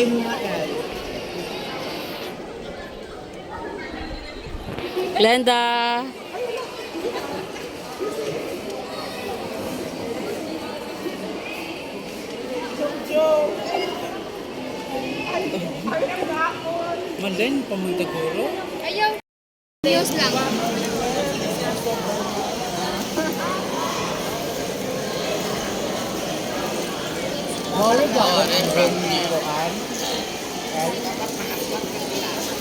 mo nga yan. Glenda. Malen, pamantaguro. Ayaw. Diyos lang. Mawala dyan.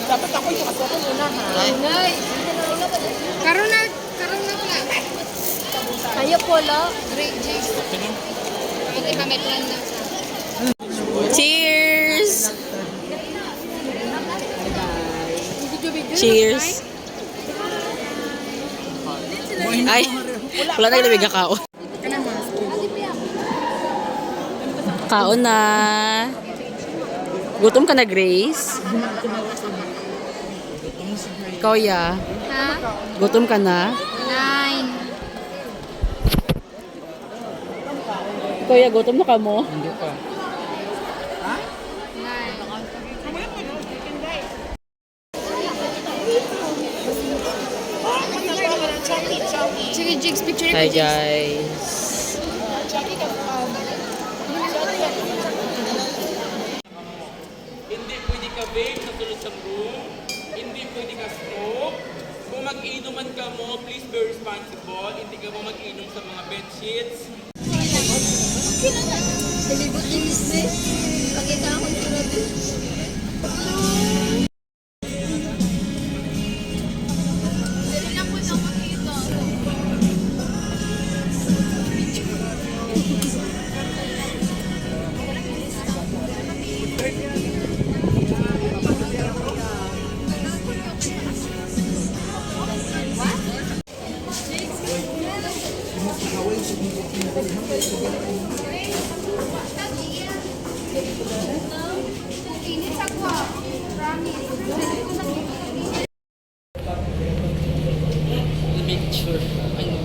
Dapat ako yung kasoko muna ha. Nay. Karon na pala. Kayo polo. Great Jigs. Pati kami plan na. Cheers! Cheers! Ay, wala na ilabig ka kao. Kaon na. Gutom ka na, Grace? Ikaw, ya. Ha? Gutom ka na? 9. Ikaw, ya, gutom na ka mo? Hindi pa. 9. Sige, Jigs, picture Hi, ko, Jigs. guys. Hindi pwede ka vape sa tulad sa room. Hindi pwede ka smoke. Kung mag-inuman ka mo, please be responsible. Hindi ka mo mag-inom sa mga bedsheets. Salibot ni business. Pakita akong sunod. Dali lang po na makita. Ini sakwa. Promise. Picture. Ano?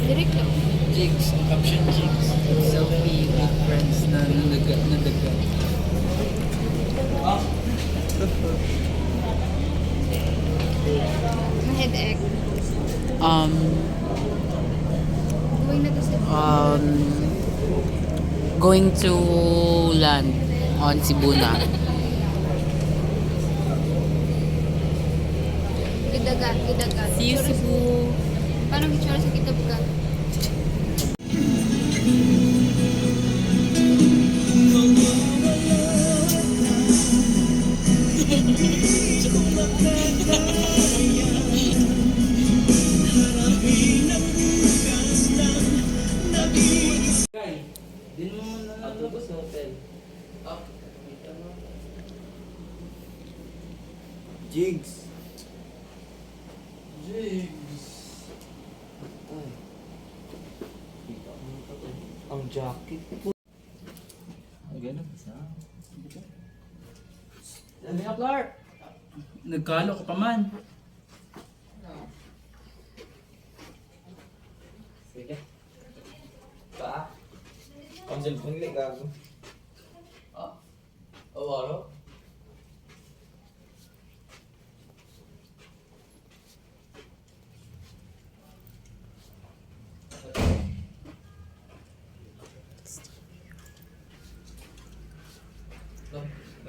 Direct lang. Jigs. Ang caption Jigs. Selfie with friends na nadaga. Ma-headache. Um, Going na to sa... going to land on Cebu na. Gidagat. See you, Cebu. Paano gitsura sa kitab ka? Din mo muna lalabas sa hotel. Kita mo. Jigs. Jigs. Ay. Kita mo ito. Ang jacket po. Ang gano'n. Dami ka, Clark. Nagkalo ka pa man. Sige. Pa. Ang cellphone nila gago. Ah? Awaro?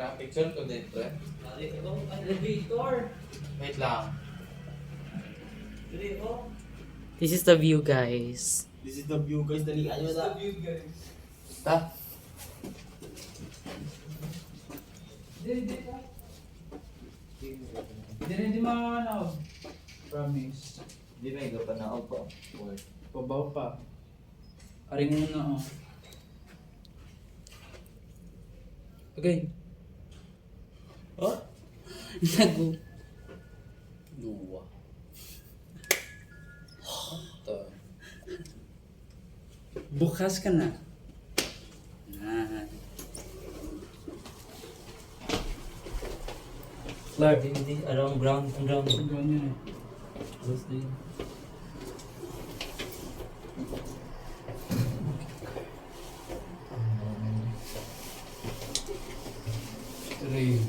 No, picture ko dito eh. Elevator. Wait lang. This is the view, guys. This is the view guys. Dalian nyo na. This is the view guys. Ta? Hindi makakanaw. Promise. Hindi na ikaw pa na pa. Pabaw pa. Aring muna oh. Okay. Oh? Nagu. Luwa. Bukas ka na. Na. Clark, hindi. Around brown. Ang brown. Ang ganyan eh. Gusto yun. Green.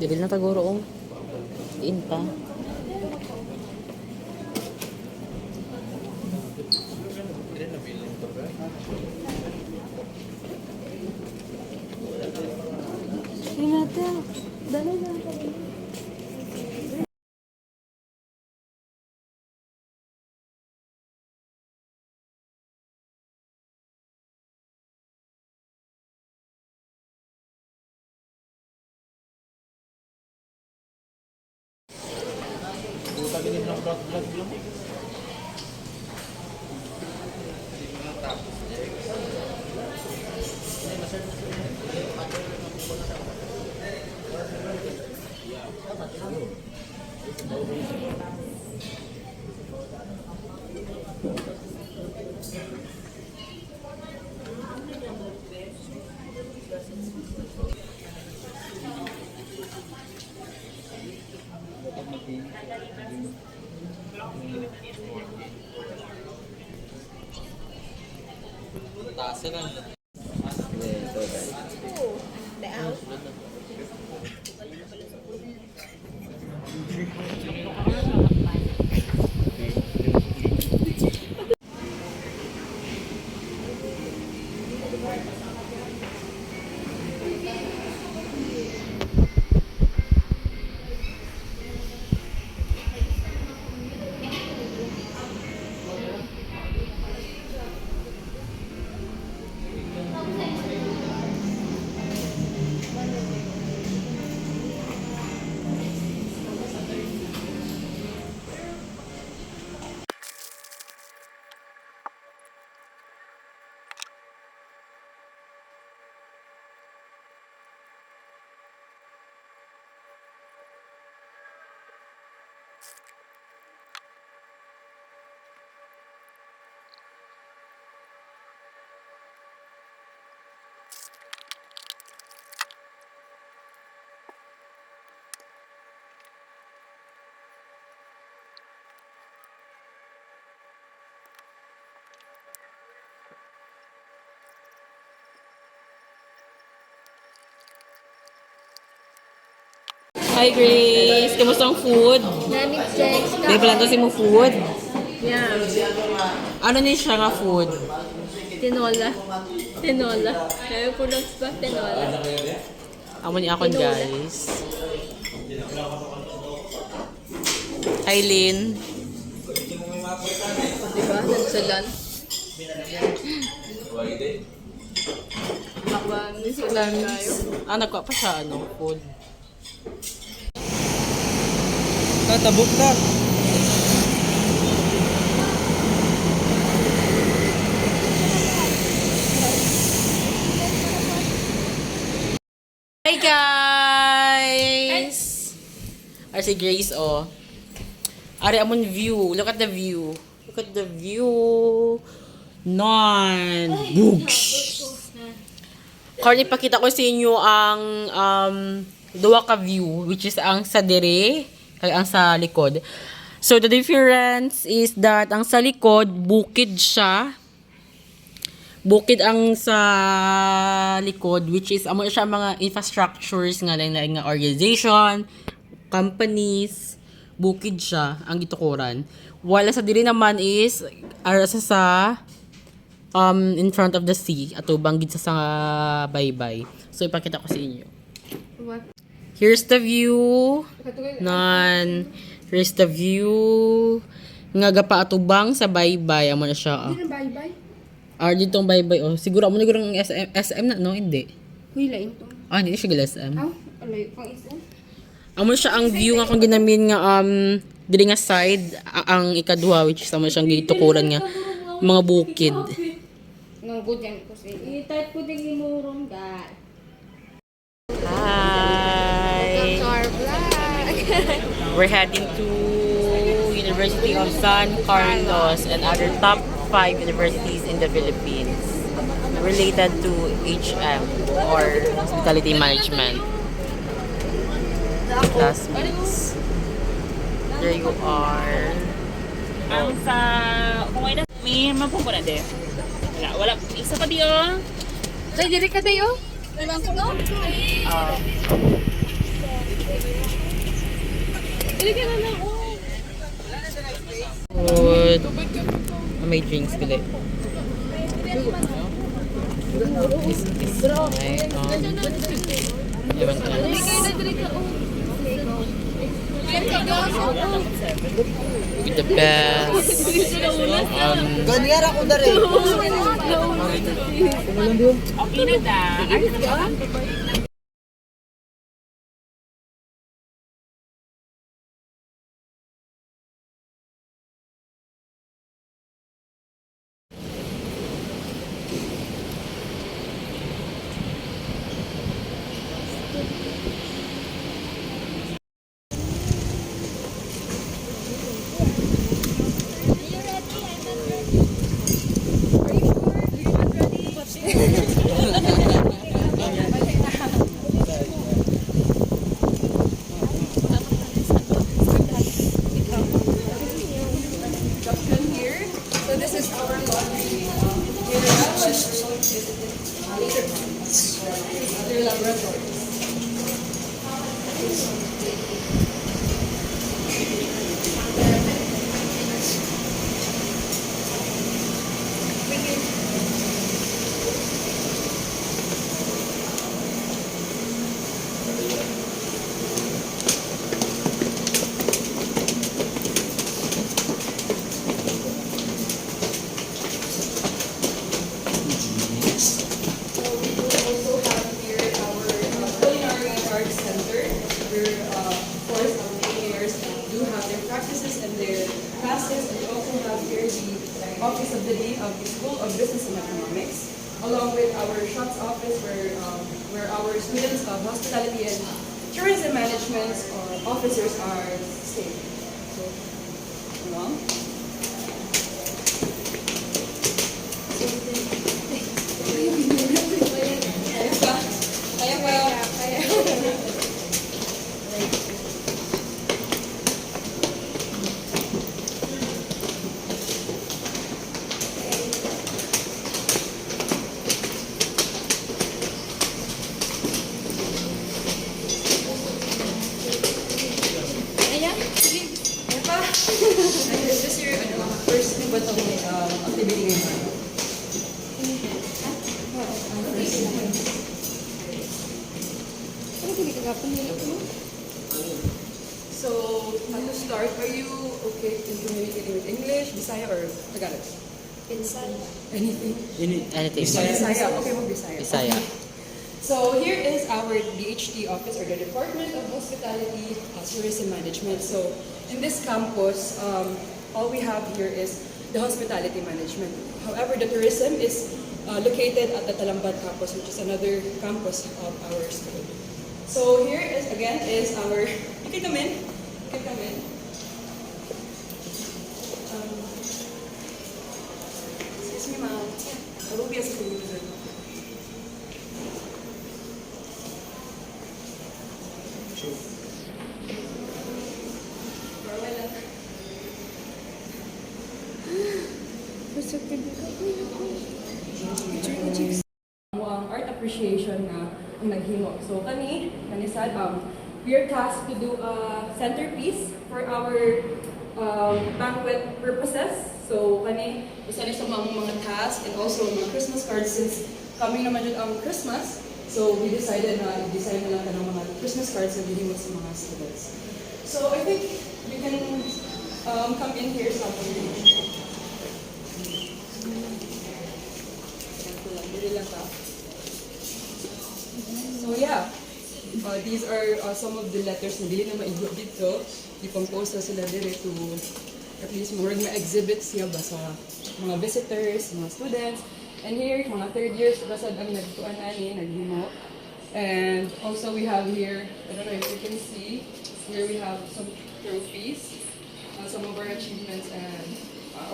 Dili na taguro oh. Diin pa. Renata, dala na. Hi Grace, kamusta ang food? Namit checks. Di pala to si mo food. Yeah. Ano ni siya nga food? Tinola. Tinola. Kaya po lang ba? Tinola. Amo ni akon guys. Eileen. Diba? Nagsalan. Baka nisilan tayo. Nagkuha pa siya food. Tatabok na. Hi guys! Ar si Grace oh. Ari amon view. Look at the view. Look at the view. Books. Karni pakita ko sa inyo ang duwa ka view which is ang sa dire kay ang sa likod. So the difference is that ang sa likod bukid siya. Bukid ang sa likod which is amo siya mga infrastructures nga lain-lain nga organization, companies, bukid siya ang gitukuran. Wala sa diri naman is arasa sa in front of the sea ato banggid sa baybay. So ipakita ko sa inyo. What? Here's the view. Here's the view. Nga gapa atubang sa baybay amo na siya. Hindi na bye-bye. Ditong baybay oh. Siguro amo siguro ng SM na no, hindi. Huy, lain to. Hindi siya gila SM. Alay, pang isa. Amo siya ang view nga kung ginamin nga diri nga side ang ikaduha which is amo siyang gitukuran nga mga bukid. No. Manggudyang ko siya. I-type ko din imurong guys. Hi! Car vlog. We're heading to University of San Carlos and other top 5 universities in the Philippines related to HM or Hospitality Management. Classmates. There you are. Ang sa kung ay may mapupo na din. Wala. Isa pa di oh. Ay, diri ka tayo? Diri ka na lang. Food. May drinks pili. Ewan ko lang. With the best. Ganyara ko na rin. Okay na da. Office of the Dean of the School of Business and Economics, along with our shops office where our students of hospitality and tourism management officers are staying. So, along. Is this your first activity ngayon? So, to start, are you okay in communicating with English, Bisaya, or Tagalog? Anything? Anything. Bisaya. Okay, mag-Bisaya. Bisaya. So here is our DHT office, or the Department of Hospitality Tourism Management. So in this campus, all we have here is the hospitality management. However, the tourism is located at the Talambat campus, which is another campus of our school. So here is again is our. You can come in. You can come in. Excuse me, ma'am. I will be assisting you, sir. Ang art appreciation na ang naghimo. So kani sad, we are tasked to do a centerpiece for our banquet purposes. So kani isa ni sa mga task and also mga Christmas cards, since coming naman jud ang Christmas. So we decided na i-design na lang ng mga Christmas cards na gihimo sa mga students. So I think you can come in here sa atin. So yeah, these are some of the letters na dili na maigwa dito. I-compose na sila dire to at least murag ma-exhibit siya ba sa mga visitors, mga students. And here, mga third years, basad ang nagtuan ani, naghimo. And also we have here, I don't know if you can see, here we have some trophies, some of our achievements and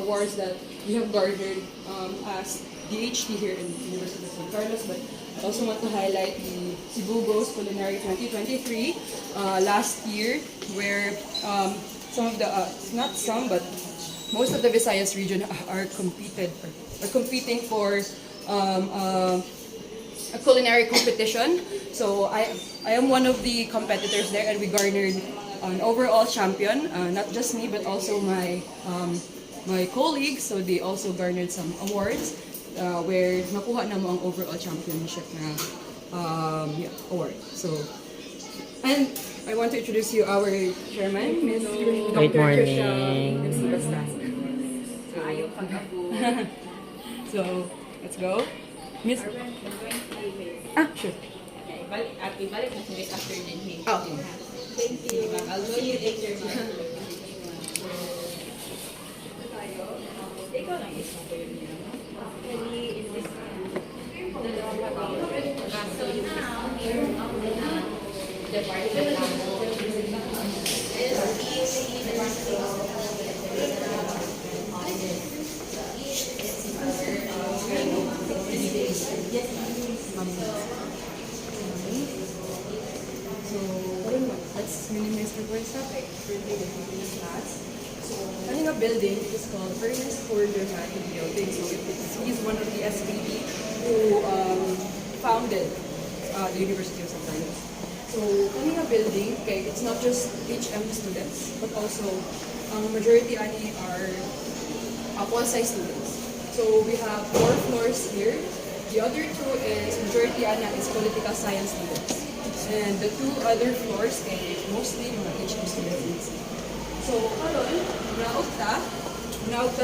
awards that we have garnered as DHT here in the University of San Carlos. But I also want to highlight the Cebu Goes Culinary 2023 last year, where some of the, not some, but most of the Visayas region are competing for a culinary competition. So I am one of the competitors there, and we garnered an overall champion. Not just me, but also my my colleagues. So they also garnered some awards where nakuha na mo ang overall championship na award. So, and I want to introduce you our chairman, Ms. Good Dr. morning. MC Bastas. So, let's go. Miss. Sure. Ibalik mo sa after din. Oh. Thank you. I'll show you later. Ikaw lang isa ko yun. Actually, in this so now, here on the department So, let's minimize the voice topic. So, kanina building is called Ernest Ford Dramatic Building. So, he's one of the SVP who founded the University of San Carlos. So, kanina building, okay, it's not just HM students, but also majority ani are Pol-Sci students. So, we have 4 floors here. The other 2 is majority ana is political science students. And the 2 other floors ay mostly mga HM students. So, karon, naog ta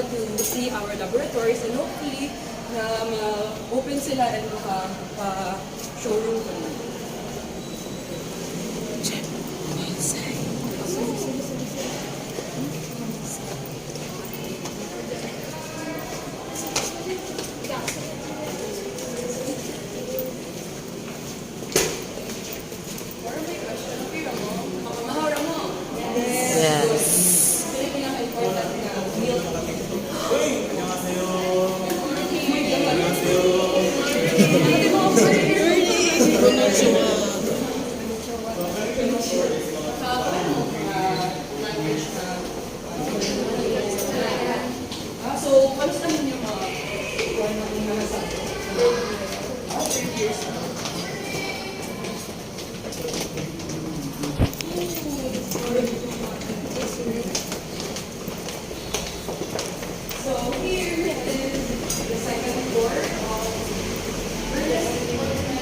to see our laboratories, and hopefully na ma-open sila and maka-showroom ko na. So, kamusta ninyo mga So here is the second floor of Ernest Department.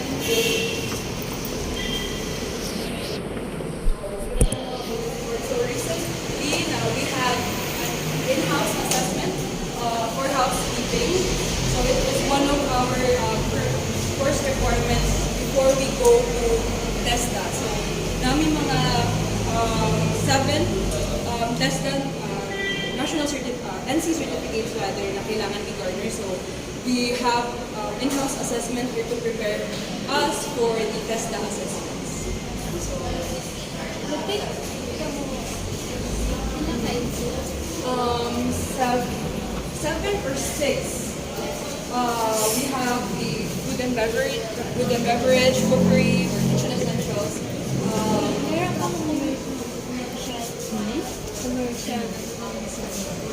So recently, now we have an in-house assessment for housekeeping. So it is one of our course requirements before we go to TESDA. So namin mga 7 TESDA national NC certificates rather na kailangan i-garner. So we have in-house assessment here to prepare us for the TESDA assessments. So, 7 or 6. We have the food and beverage, cookery, or kitchen essentials. Meron pa commercial.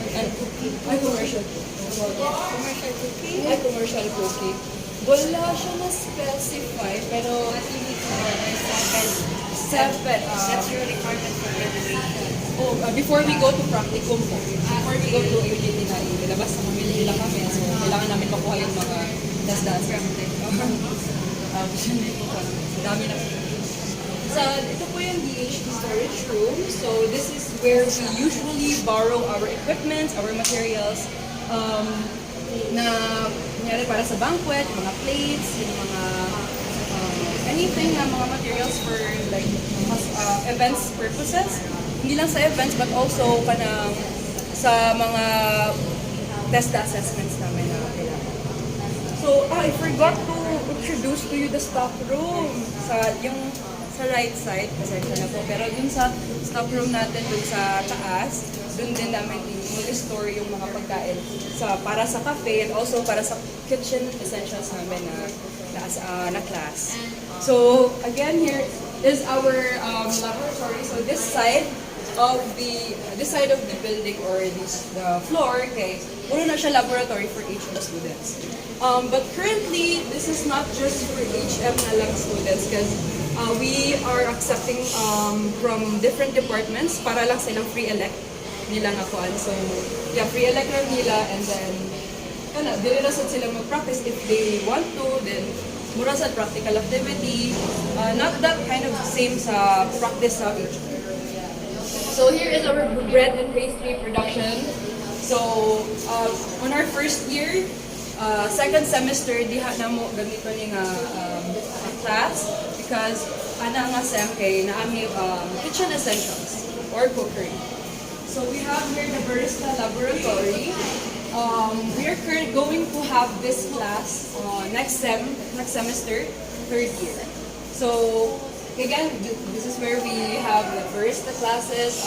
And cookie. Ay, commercial. Commercial cooking. Ay, commercial cookie. Wala siya na-specify, pero seven. That's your requirement for graduation. Before we go to practicum po. Before we go to UDT na ilabas na nila kami. So, kailangan namin makuha yung mga TESDAs. Dami na. So, ito po yung DHT storage room. So, this is where we usually borrow our equipment, our materials, na nangyari para sa banquet, mga plates, yung mga anything na mga materials for like events purposes. Hindi lang sa events but also kanang sa mga TESDA assessments namin na kailangan. So So, I forgot to introduce to you the stock room. Sa right side, pasensya na po. Pero dun sa stock room natin, dun sa taas, dun din namin i-store yung mga pagkain para sa cafe and also para sa kitchen essentials namin na class. So, again, here is our laboratory. So, this side of the building or the floor, okay, puro na siya laboratory for HM students. But currently, this is not just for HM na lang students because we are accepting from different departments para lang silang free elect nila nga kuan. So, yeah, free elect lang nila and then dili na sad sila mag-practice if they want to, then mura sa practical activity, not that kind of same sa practice sa HM. So here is our bread and pastry production. So on our first year, second semester, diha na mo gamito ni nga class because ana nga sem kay naami kitchen essentials or cookery. So we have here the barista laboratory. We are going to have this class next semester, third year. So again, this is where we have the barista classes.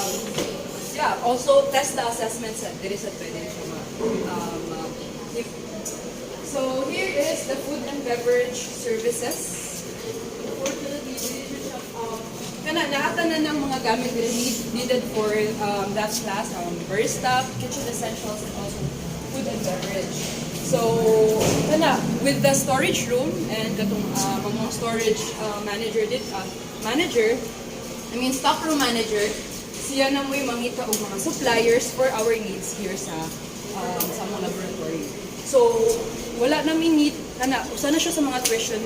Yeah, also test the assessments. There is a So here is the food and beverage services. Naatan na ng mga gamit needed for that class, barista, kitchen essentials, and also food and beverage. So, with the storage room and katong mga storage stockroom manager, siya na mo'y mangita og mga suppliers for our needs here sa mga laboratory. So, wala namin need, usa na siya sa mga tuition,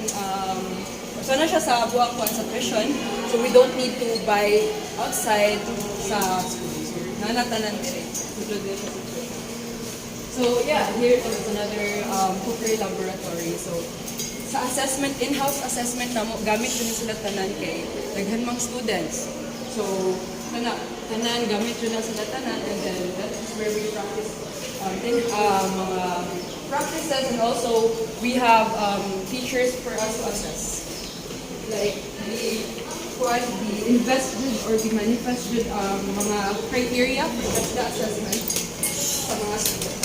usa na siya sa buwak sa tuition, so we don't need to buy outside sa school. So, nanatanan dire. So yeah, here is another cookery laboratory. So sa assessment, in-house assessment na mo, gamit yun sila tanan kay daghan mang students. So tanan gamit yun na sila tanan and then that is where we practice mga practices and also we have teachers for us to assess. Like the invested or the manifested mga criteria for the assessment sa mga students.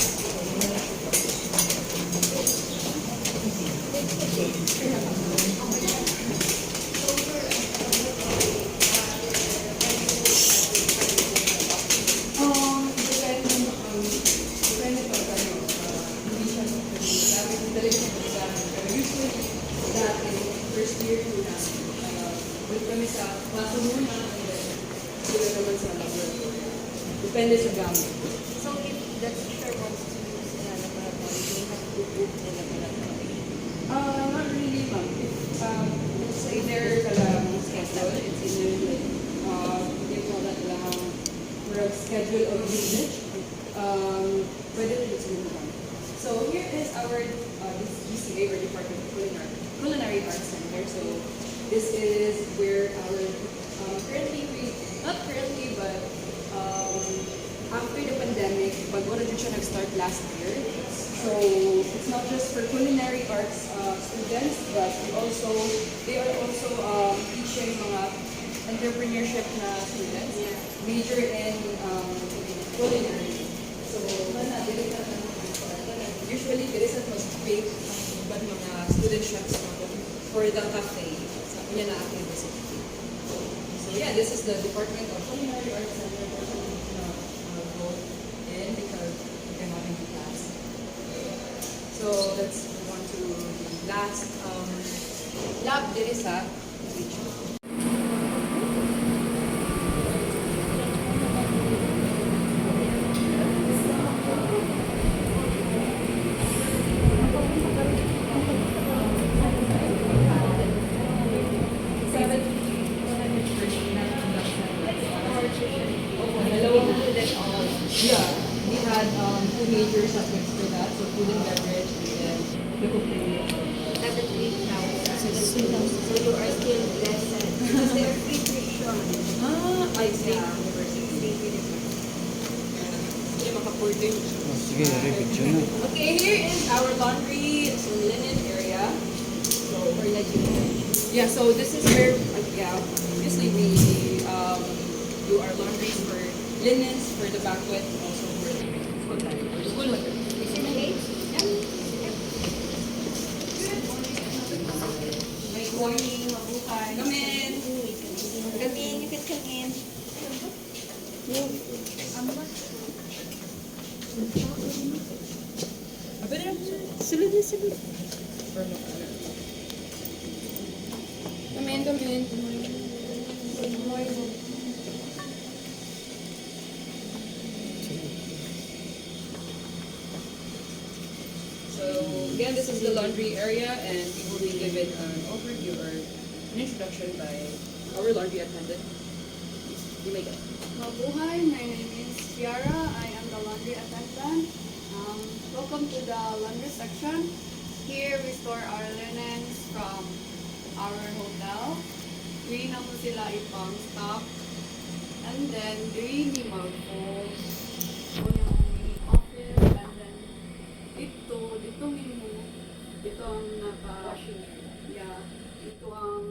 Depende sa gamit. So if the teacher wants to use the laboratory, they have to book the laboratory. Not really, ma'am. It's either kalang schedule, it's either like, you call that lang for a schedule of usage. Pwede rin it's good lang. So here is our this GCA or Department of Culinary Arts Center. So this is where our not currently, but after the pandemic, wala din siya nag-start last year. So it's not just for culinary arts students, but they are also teaching mga entrepreneurship na students, major in culinary. So usually there is a big but mga student chefs for the cafe sa kanya na activity. So yeah, this is the Department of Culinary Arts Center. Because we cannot in class. So let's move on to the last lab. There is a two major subjects for that, so food and beverage and then the cooking. That's 3,000. So you are still less than, because they are free tuition. I see. University free tuition. Hindi makapag recording. Sige, video na. Okay, here is our laundry linen area. So, yeah, so this is where, yeah, obviously we do our laundries for linens, for the banquet, and also for the school. Good morning, mabuhay. Come in. Come in, you can come in. Come in, come in. So again, this is the laundry area, and we will be given an overview or an introduction by our laundry attendant. You may go. Mabuhay, my name is Kiara. I am the laundry attendant. Welcome to the laundry section. Here we store our linens from our hotel. Diri na po sila ipang stock. And then diri ni mag-fold. O yung mini office. And then dito mimo. Dito ang yeah. Dito ang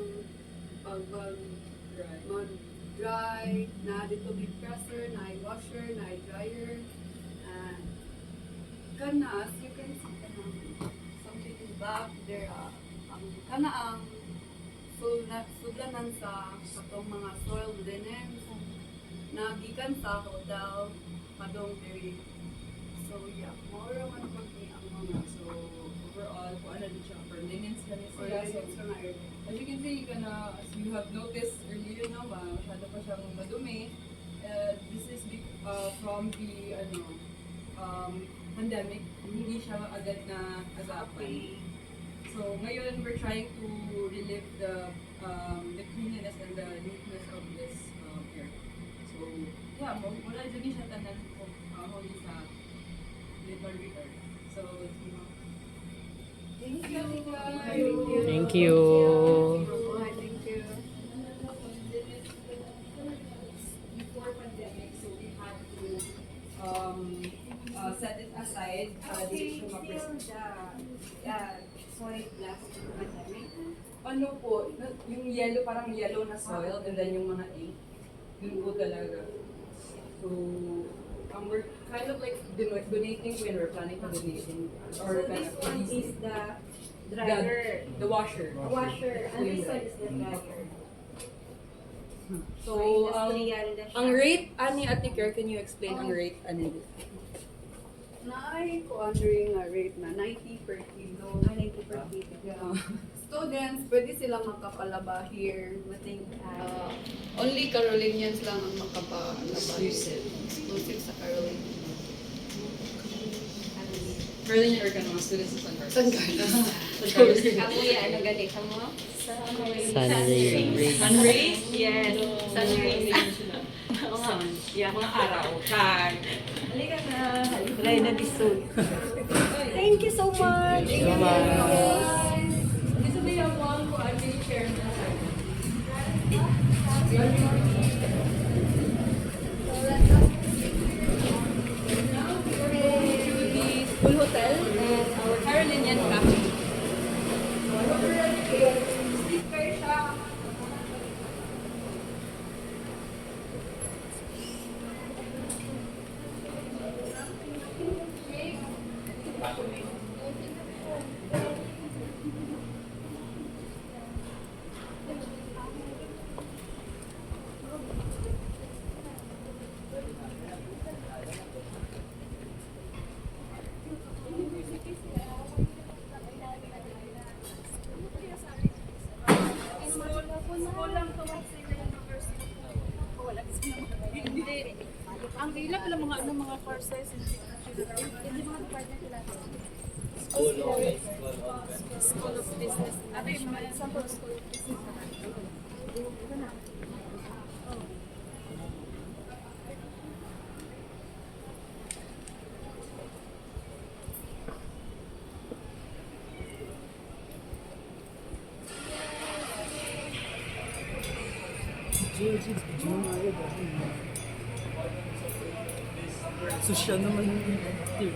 mag-dry. Na dito may presser, na washer, na dryer. And kana, as you can see, something in back there, kana ang sudlanan sa katong mga soiled linens na gikan sa hotel padong diri. So yeah, more man pag ni ang mga so overall kung ano din siya for linens kani sila so na as you can see kana as you have noticed earlier na masyado pa siyang madumi. This is from the pandemic, hindi siya agad na agapan. So ngayon we're trying to relive the cleanliness and the neatness of this area. So yeah, wala dyan siya tanan kung huli sa laundry area. So thank you. Thank you. Thank you. Before pandemic, so we had to set it aside Okay, dito siya still soil last pandemic. ano po, yung yellow, parang yellow na soil, and then yung mga ink, yun po talaga. So, we're kind of like donating when we're planning to donating. Or So this one is the the, dryer. the washer. Washer. And this one is the dryer. So, industrial na siya. ang rate, ani Ate Care, can you explain ang rate? Ano yun? Naay ko during a rate na 90 per kilo. 90 per kilo. Yeah. Students, pwede silang makapalaba here. Only Carolinians lang ang makapalaba. Exclusive sa Carolinians. Caroline or ka mga students sa San Carlos? San Carlos. Kamu yan, ano ganit mo? Sunray. Sunrays? Yes, sunrise. Oo nga. Yeah, mga araw. Kan. Halika na. Halika na bisun. Thank you so much. Thank you, guys. This will be a one who I will share na. Now we're going to the school hotel and our Carolinian cafe. So I hope you're ready. Sleep very sharp. Ang ila pala mga courses hindi mga department nila. School of Business. Ano yung mga example of School of Business? Social naman yung active.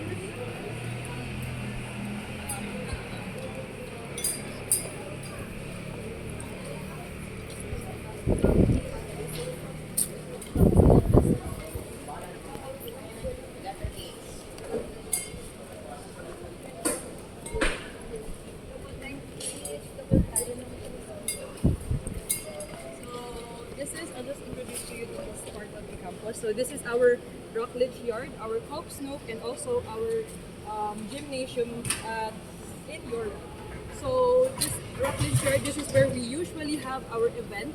This is, I'll just introduce to you this part of the campus. So this is our Rockledge Yard, our Coke Snook, and also our gymnasium in York. So this Rockledge Yard, this is where we usually have our event.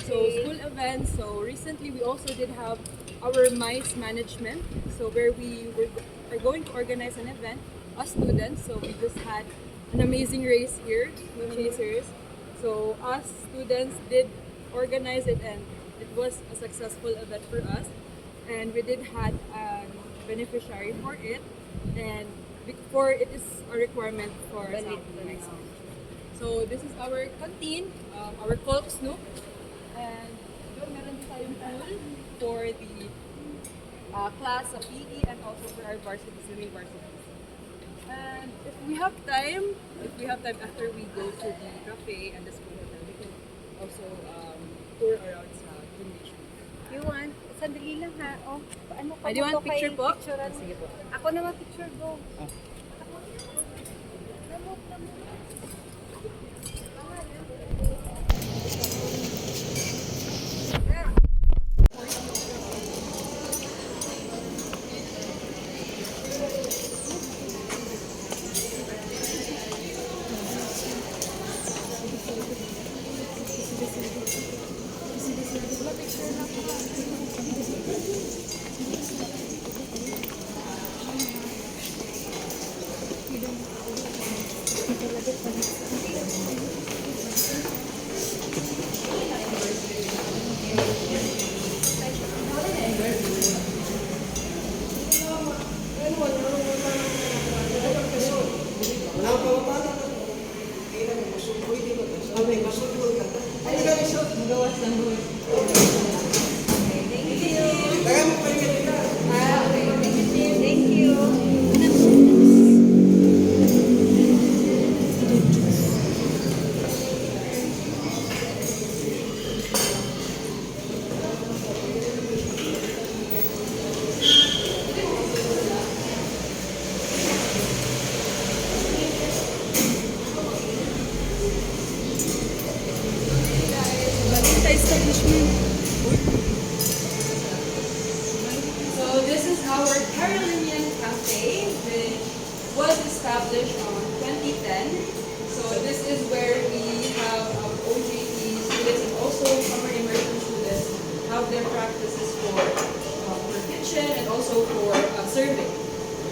So school events. So recently we also did have our MICE management. So where are going to organize an event as students. So we just had an amazing race here, no chasers. So us students did organize it, and it was a successful event for us, and we did had a beneficiary for it, and before it is a requirement for some next month. So this is our canteen, our Coke Snook, and doon meron din tayong pool for the class sa PE and also for our varsity swimming varsity. And if we have time after we go to the cafe and the school hotel, we can also tour around sa gymnasium. You want? Sandali lang ha. Oh, ano Do you want picture po? Picturean. Sige po. Ako naman picture go. Thank you. So this is our Carolinian Cafe, which was established on 2010. So this is where we have OJT students and also summer immersion students have their practices for kitchen and also for serving.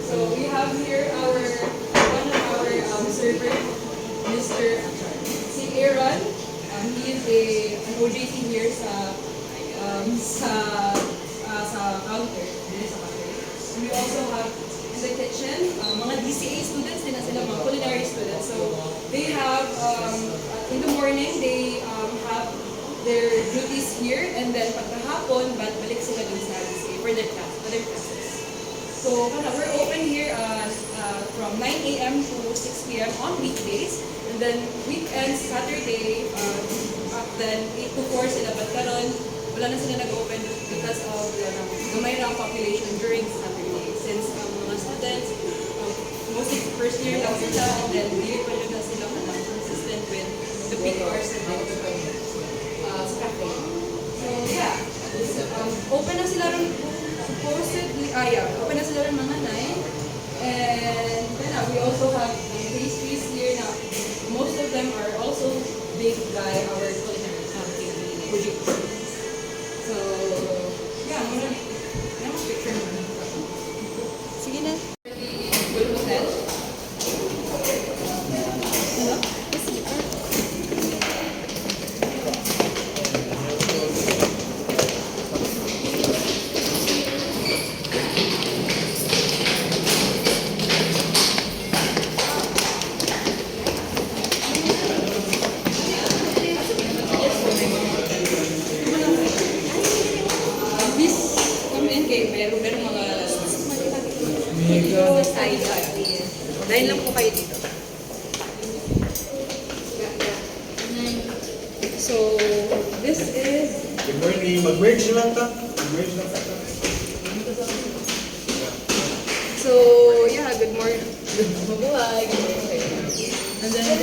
So we have here one of our server, Mr. Si Aaron. He is an OJT here sa counter. We also have in the kitchen, mga DCA students din na sila, mga culinary students. So they have, in the morning, they have their duties here, and then pagkahapon, balik sila dun sa DCA for their classes. So we're open here from 9 a.m. to 6 p.m. on weekdays, and then weekends, Saturday, then 8 to 4 sila, but karon wala na sila nag-open because of the gamay na ang population during Saturday. Since mga students, mostly first year lang sila, and then hindi pa rin na sila consistent with the peak hours na sa cafe. So yeah, open na sila rin supposedly, open na sila rin mga 9. And then we also have pastries here na most of them are also baked by our culinary project. So, yeah, muna. Yan ang picture mo. Sige na. Good hotel. Line lang po kayo dito. So, this is Good morning. Mag-merge lang ta. Mag-merge lang ta. So, yeah, good morning. Mabuhay. Good morning. And then,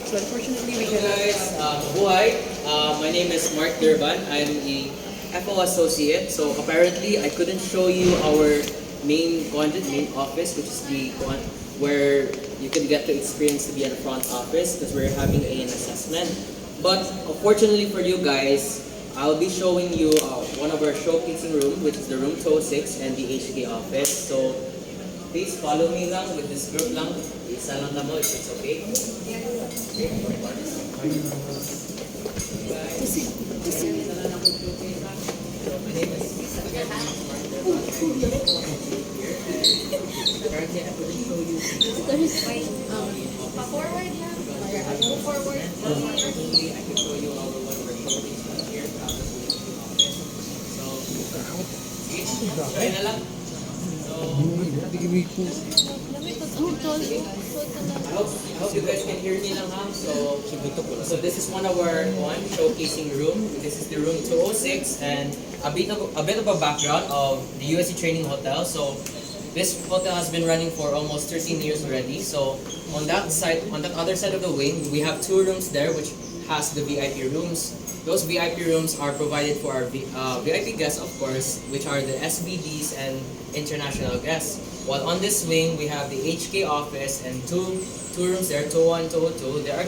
so unfortunately, we Hello cannot. guys, mabuhay. My name is Mark Durban. I'm a FO associate. So apparently, I couldn't show you our main office, which is the one where you can get to experience to be at the front office because we're having an assessment. But fortunately for you guys, I'll be showing you one of our showcasing room, which is the room 206 and the HK office. So please follow me lang with this group lang. Isa lang na mo if it's okay. I hope you guys can hear me lang ha. So this is one of our showcasing room. This is the room 206 and a bit of a background of the USC Training Hotel. So this hotel has been running for almost 13 years already. So on that other side of the wing, we have two rooms there which has the VIP rooms. Those VIP rooms are provided for our VIP guests, of course, which are the SBDs and international guests. While on this wing, we have the HK office and two rooms there, 201, 202. There are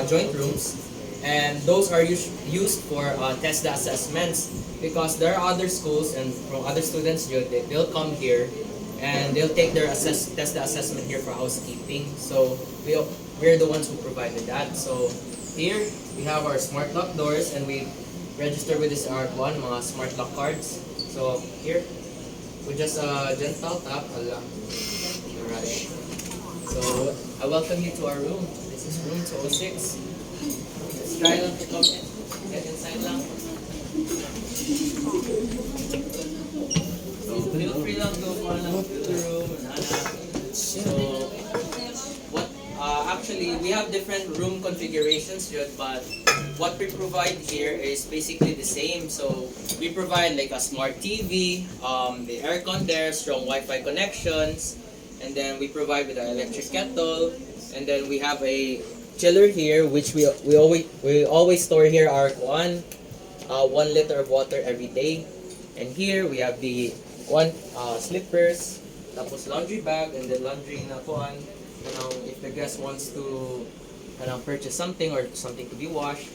joint rooms, and those are used for TESDA assessments because there are other schools and from other students, they'll come here and they'll take their TESDA assessment here for housekeeping. So we're the ones who provided that. So here we have our smart lock doors, and we register with this mga smart lock cards. So here, we just gentle tap, alright. So I welcome you to our room. This is room 206. Let's try lang to come in. Get inside lang. So feel free lang to go lang to the room. So actually, we have different room configurations, but what we provide here is basically the same. So we provide like a smart TV, the aircon there, strong Wi-Fi connections, and then we provide with an electric kettle, and then we have a chiller here, which we always store here our 1 liter of water every day. And here we have the slippers, tapos laundry bag, and then laundry na kuan. If the guest wants to purchase something or something to be washed.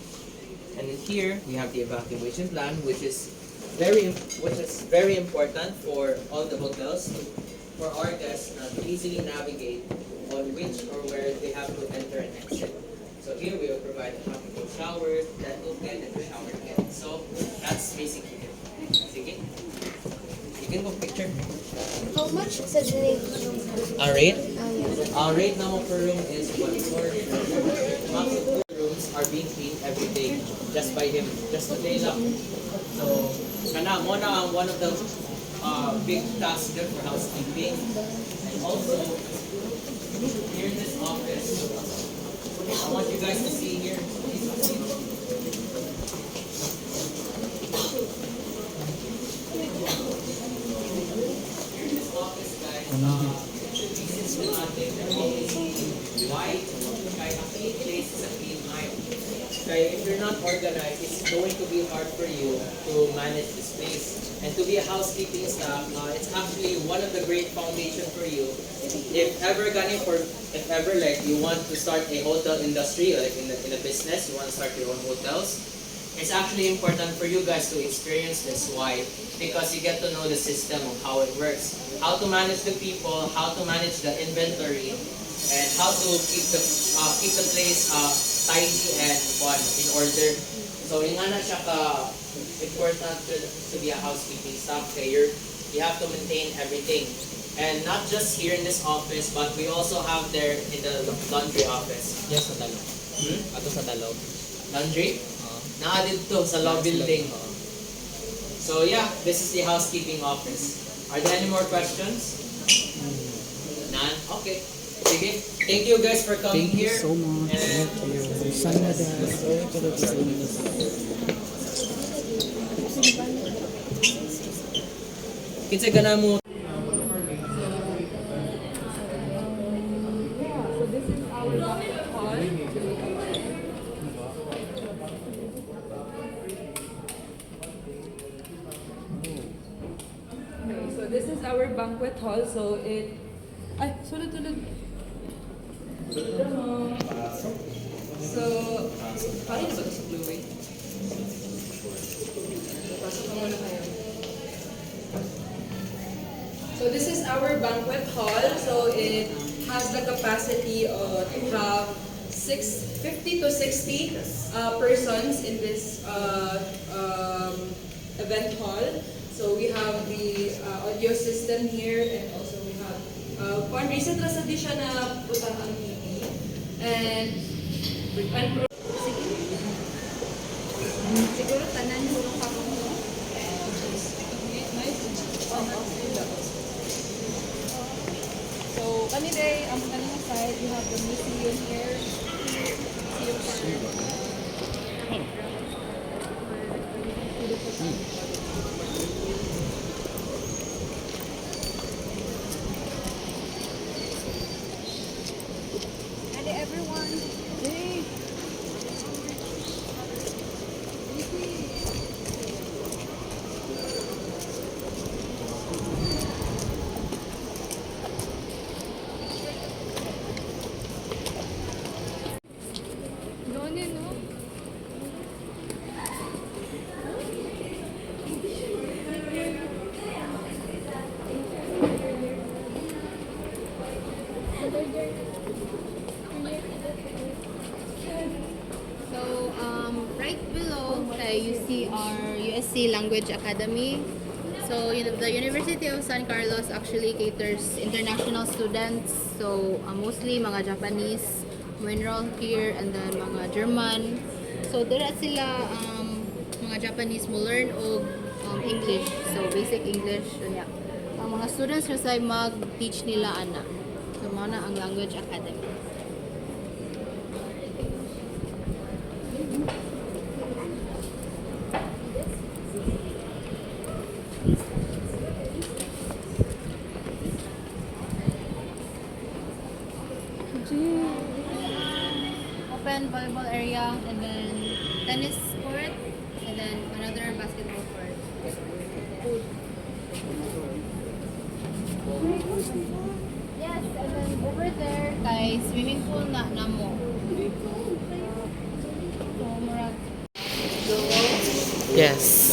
And then here we have the evacuation plan, which is very important for all the hotels, for our guests to easily navigate on which or where they have to enter and exit. So here we will provide a go shower, dental kit, and a shower kit. So that's basically it. Sige. You can go picture. How much sa dinig? Our rate? Our rate now per room is 1 for maximum rooms are being cleaned every day just by him, just a day lang. So, mo na ang one of the big tasks there for housekeeping. And also, here in this office, I want you guys to see here. White, kahit ang clean place is a clean mind. Kaya if you're not organized, it's going to be hard for you to manage the space. And to be a housekeeping staff, it's actually one of the great foundation for you. If ever like you want to start a hotel industry, or like in a business, you want to start your own hotels, it's actually important for you guys to experience this. Why? Because you get to know the system of how it works, how to manage the people, how to manage the inventory, and how to keep the place tidy and fun in order. So yung nga na siya important to be a housekeeping staff. Kaya you have to maintain everything, and not just here in this office, but we also have there in the laundry office. Yes, sa dalaw. Ato sa dalaw. Laundry? Naadid to sa law building. So yeah, this is the housekeeping office. Are there any more questions? Okay. Sige. Thank you guys for coming here. much. Kinsa gana mo? So this is our banquet hall. Okay, so this is our banquet hall. So it... Ay, sulod. So, paano ba ito sa Blueway? Pasok ka muna kayo. So this is our banquet hall. So it has the capacity to have 50 to 60 persons in this event hall. So we have the audio system here, and also we have recent ra sa di siya na butang ang TV. And Siguro tanan hulong ka mo. so kanina ang kanina side, you have the museum here. And everyone. So, right below, you see our USC Language Academy. So, the University of San Carlos actually caters international students. So, mostly mga Japanese mo enroll here, and then mga German. So, dira sila mga Japanese mo learn og English. So, basic English. So, yeah. Ang mga students kasi mag-teach nila ana. So, mao na ang Language Academy. Open volleyball area, and then tennis court, and then another basketball court. Yes, and then over there, kay swimming pool na namo. So, murag. Yes.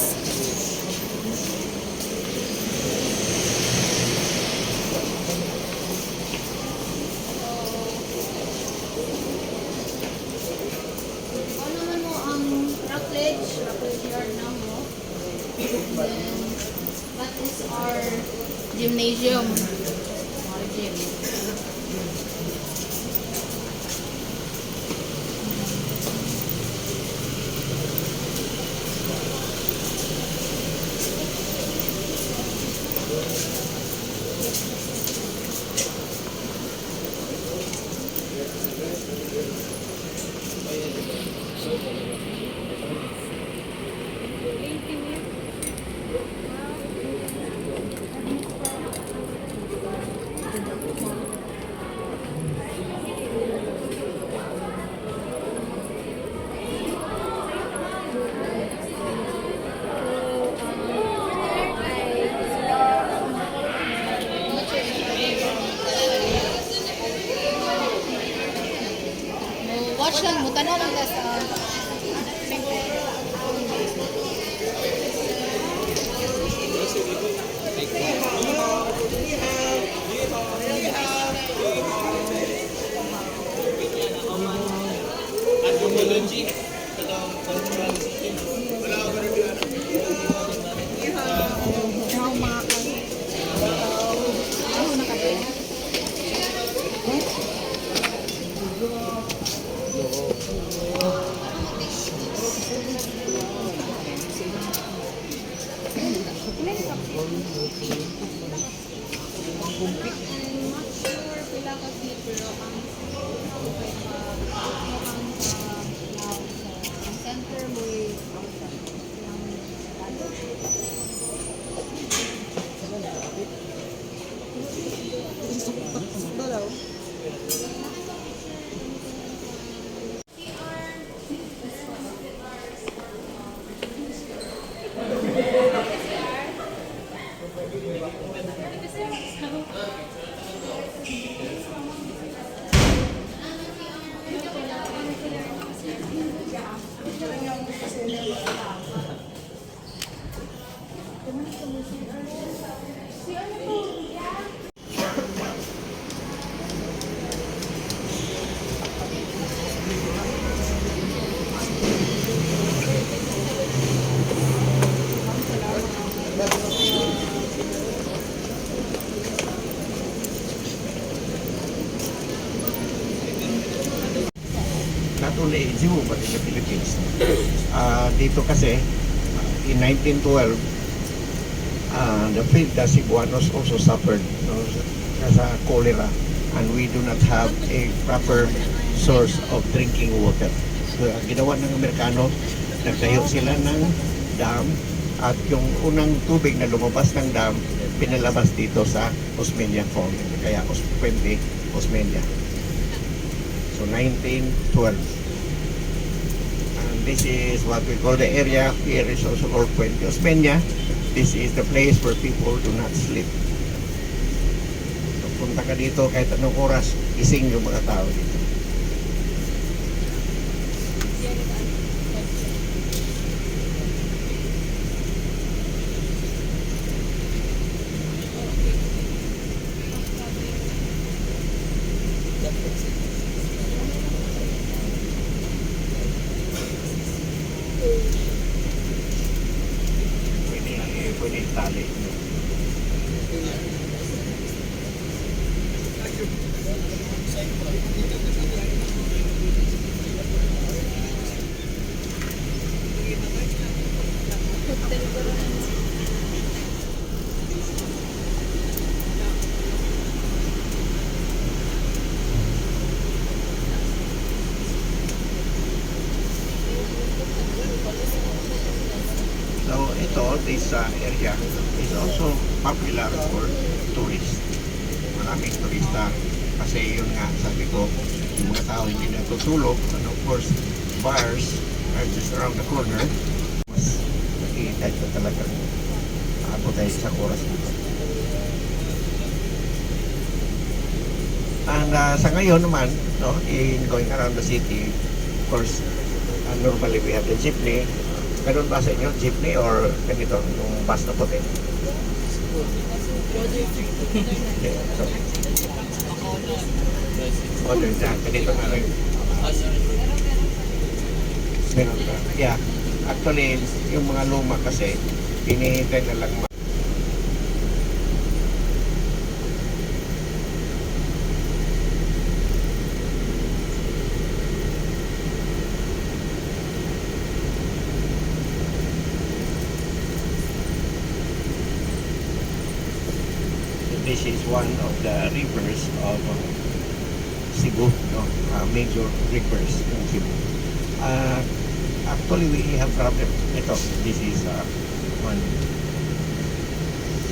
Ano naman mo ang Rockledge yard na mo. And then, that is our gymnasium. Our gym. Watch lang mo, tanaw lang ka sa I'm not sure pila ka not only in Cebu but in the Philippines. Dito kasi, in 1912, the Cebuanos also suffered sa cholera, and we do not have a proper source of drinking water. So, ang ginawa ng Amerikano, nagtayo sila ng dam, at yung unang tubig na lumabas ng dam, pinalabas dito sa Osmeña Fall. Kaya Puente Osmeña. So 1912. And this is what we call the area. Here is also called Puente Osmeña. This is the place where people do not sleep. So, punta ka dito kahit anong oras, gising yung mga tao dito. Pwede itali. So this area is also popular for tourists. Maraming turista kasi yun nga, sabi ko, yung mga tao hindi natutulog, and of course, bars are just around the corner. Mas nakikita ito talagang abot tayo sa oras dito. And sa ngayon naman, no, in going around the city, of course, normally we have the jeepney. Meron ba sa inyo jeepney or ganito, yung bus na puti? Yeah, so, modern na, ganito nga rin. Meron ka. Yeah, actually, yung mga luma kasi, pinihintay na lang. This is one of the rivers of Cebu, no? Major rivers in Cebu. Actually, we have problem. Ito, this is one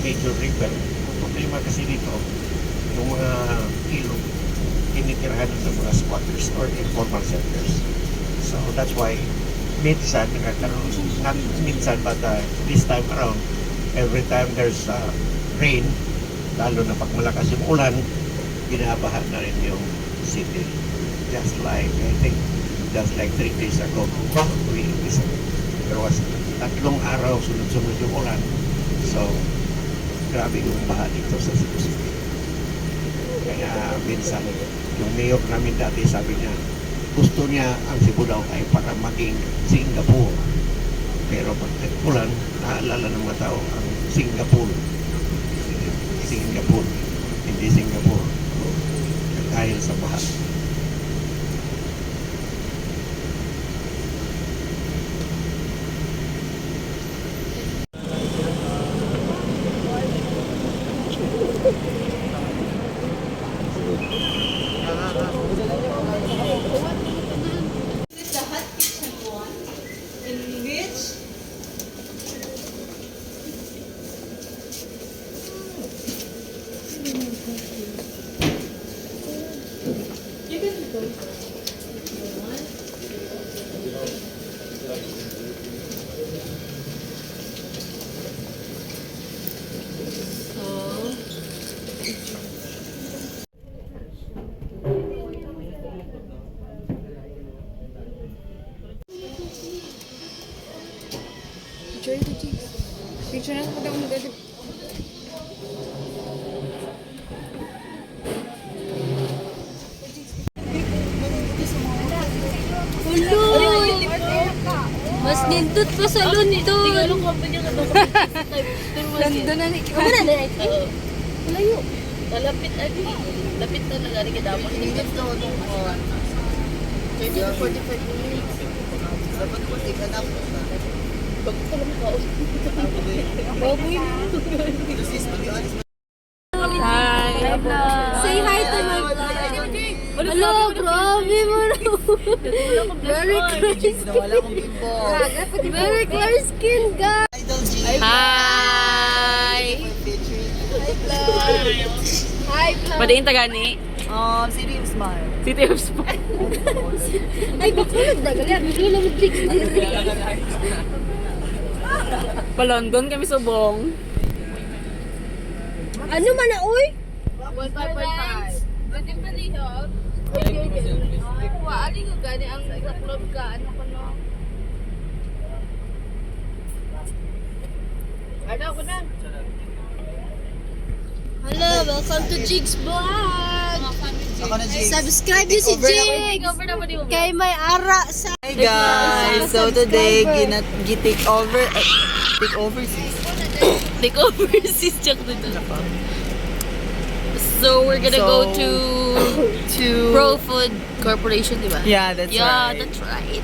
major river. Problema kasi dito, yung mga ilog, tinitirahan ng mga squatters or informal settlers. So that's why minsan, not minsan, but this time around, every time there's rain, lalo na pag malakas yung ulan, binabaha na rin yung city. Just like, I think, just like 3 days ago, there was 3 araw sunod-sunod yung ulan. So, grabe yung baha dito sa Cebu City. Kaya minsan, yung mayor namin dati sabi niya, gusto niya ang Cebu daw ay para maging Singapore. Pero pag ulan, naalala ng mga tao ang Singapore, hindi Singapore, dahil sa baha. This is the hot kitchen one, in which you can go picture na ako daw magdadip. Mas nindot pa sa London. Tingalong company ka daw. London na ni. Kamu na dahil. Malapit abi. Lapit na nagari ka dapat. Nindot daw. 30 to 45 minutes. Dapat ko take a nap. Baboy mo. Hi! Say hi to my vlog. Hello, grabe mo na. Very clear skin. Very clear skin, guys. Hi! Hi, vlog. Padayin tagani. City of Smile. City of Smile. Ay, bakulog na. Gali, bigla lang mag-fix din. Pa-London kami subong. Ano man na, uy? 1.5. Pwede pa niyo. Ali ko gani ang upload ka. Ano ko no? Ano ko na? Hello, welcome to Jigs Vlog. Subscribe nyo si Jigs. Kay may ara sa... Hi guys, so today take over Take overseas check dito. So we're gonna go to Pro Food Corporation, di ba? Yeah, that's Yeah, right. that's right.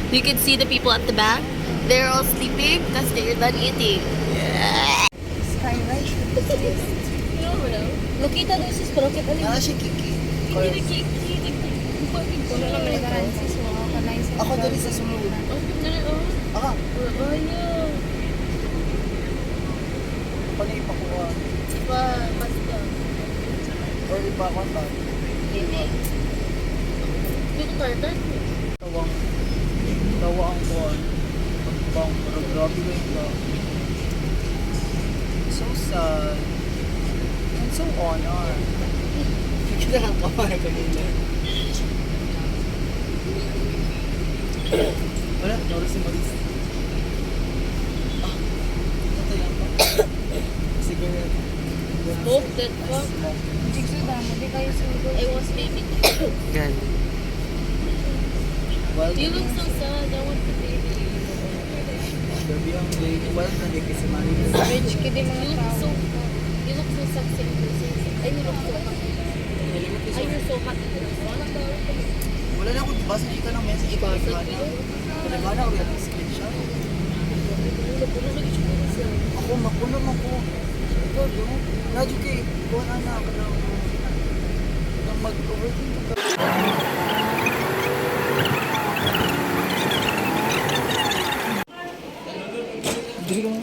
You can see the people at the back. They're all sleeping because they're done eating. Lokita doon sis, pero kita Ah, si Kiki. Ako dali sa sunod. Ah, ano ipakuha? Or ipakuha? Tawa ang buwan. Pagpang, pero grabe ko yung so sad. And so honored. Picture lang ako kanina. Wala, nauro si Maris. Ito lang pa. Cigarette. Smoke that fuck. I was baby. Gan. Wild You look so sad. I want to baby. Gabi ang lady. Wild na din kasi Maris. Rich kid yung mga tao. You look so sexy in person. Ay, you look so hot. Ay, you're so hot in person. Wala na akong basa ka ng message ko. Talaga na, wala akong screenshot. Ako, mapunom ako. Ito, no? Radyo kay, buwan na ako ng mag-overthink ka. Dili ka mo.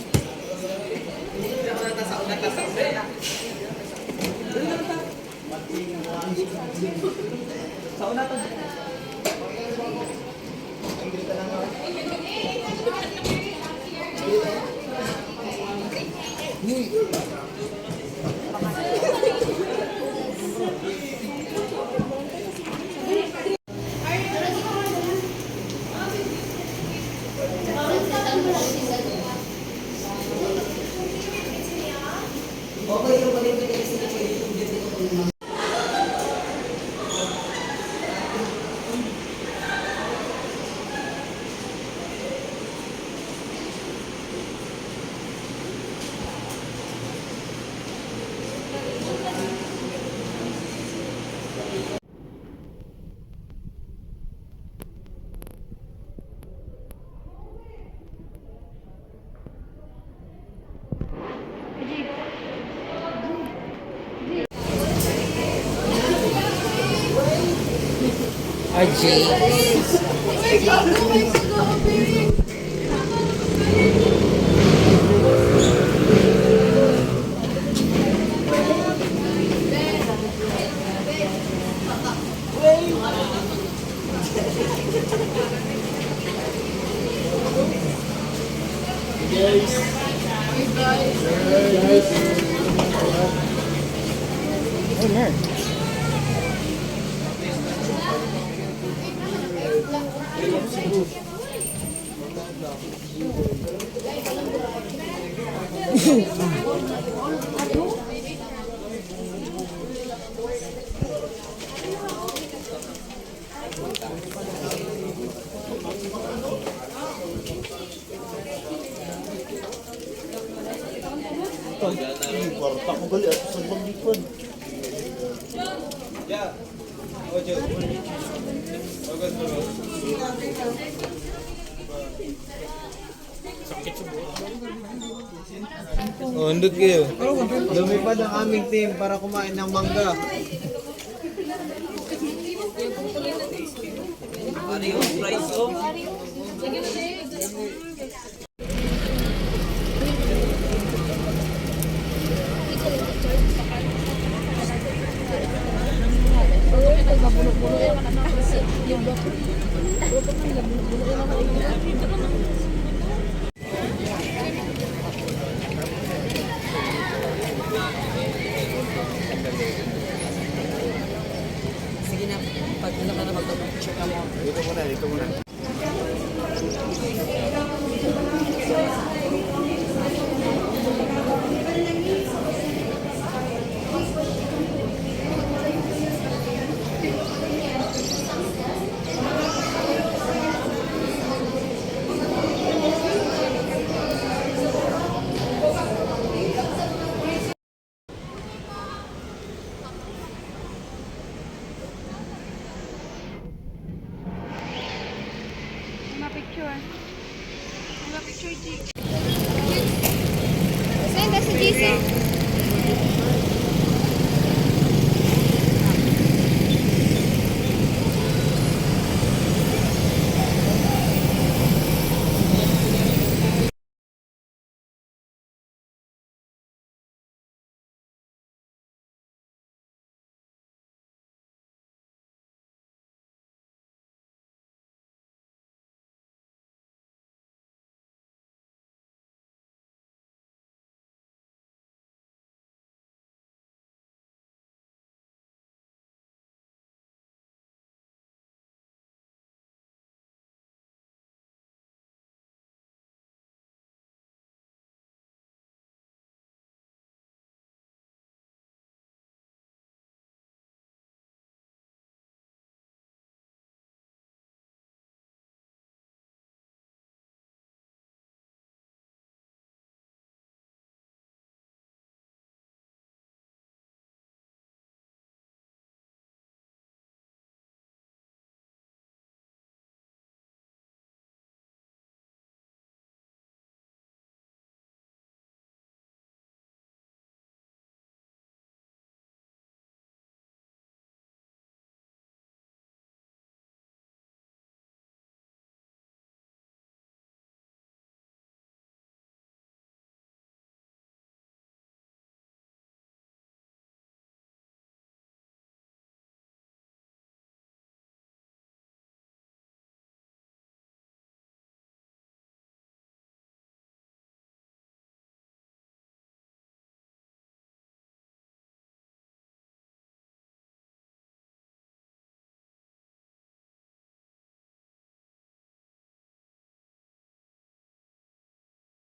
Sauna to. Kwarta ko gali at sa paglikod. Oh, andun kayo. Lumipad ang aming team para kumain ng mangga. Ano yung price ko? Sige na, pag ano ka na mag-check ka mo. Dito muna, dito muna. Saan ka si JC?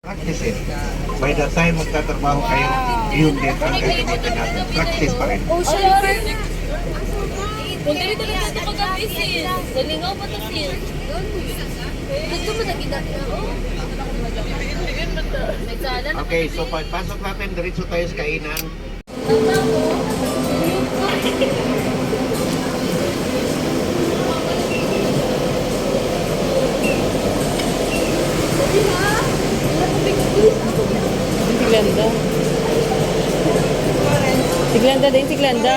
Practice it. By the time magtatrabaho kayo, yun din ang gagamitin natin. Practice pa rin. Ocean Park. Kung dito na natin mag-apisin. Galingaw pa ito sil. Dito mo nagina. Okay, so pagpasok natin, diretso tayo sa kainan. Glenda. Si Glenda din, si Glenda.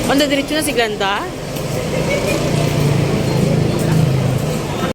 Ano, diretso na si Glenda?